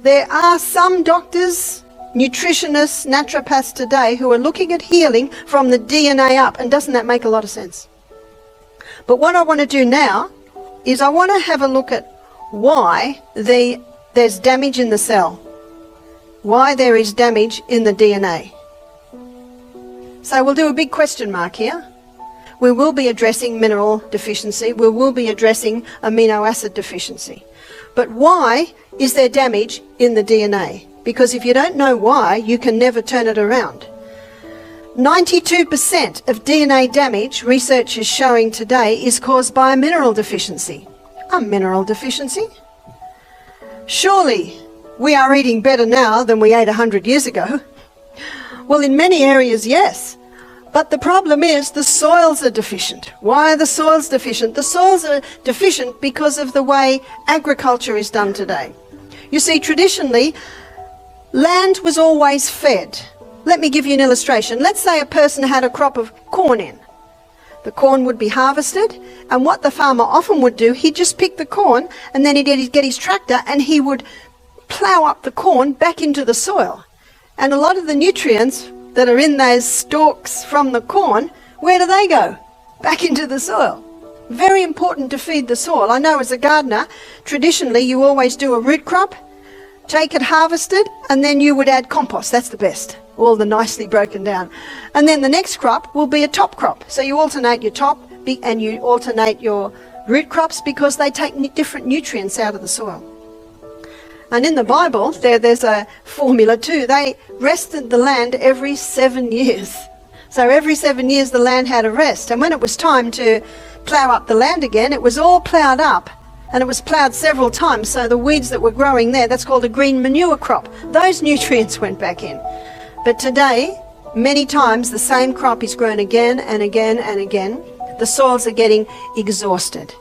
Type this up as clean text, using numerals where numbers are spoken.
There are some doctors, nutritionists, naturopaths today who are looking at healing from the DNA up, and doesn't that make a lot of sense? But what I want to do now is I want to have a look at why there's damage in the cell, why there is damage in the DNA. So we'll do a big question mark here. We will be addressing mineral deficiency, we will be addressing amino acid deficiency. But why is there damage in the DNA? Because if you don't know why, you can never turn it around. 92% of DNA damage, research is showing today, is caused by a mineral deficiency. A mineral deficiency? Surely we are eating better now than we ate 100 years ago. Well, in many areas, yes. But the problem is the soils are deficient. Why are the soils deficient? The soils are deficient because of the way agriculture is done today. You see, traditionally, land was always fed. Let me give you an illustration. Let's say a person had a crop of corn in. The corn would be harvested, and what the farmer often would do, he'd just pick the corn, and then he'd get his tractor and he would plough up the corn back into the soil. And a lot of the nutrients that are in those stalks from the corn, where do they go? Back into the soil. Very important to feed the soil. I know as a gardener, traditionally you always do a root crop, take it harvested, and then you would add compost. That's the best. All the nicely broken down. And then the next crop will be a top crop. So you alternate your top and you alternate your root crops because they take different nutrients out of the soil. And in the Bible, there's a formula too. They rested the land every 7 years. So every 7 years the land had a rest. And when it was time to plough up the land again, it was all ploughed up. And it was ploughed several times. So the weeds that were growing there, that's called a green manure crop. Those nutrients went back in. But today, many times the same crop is grown again and again and again. The soils are getting exhausted.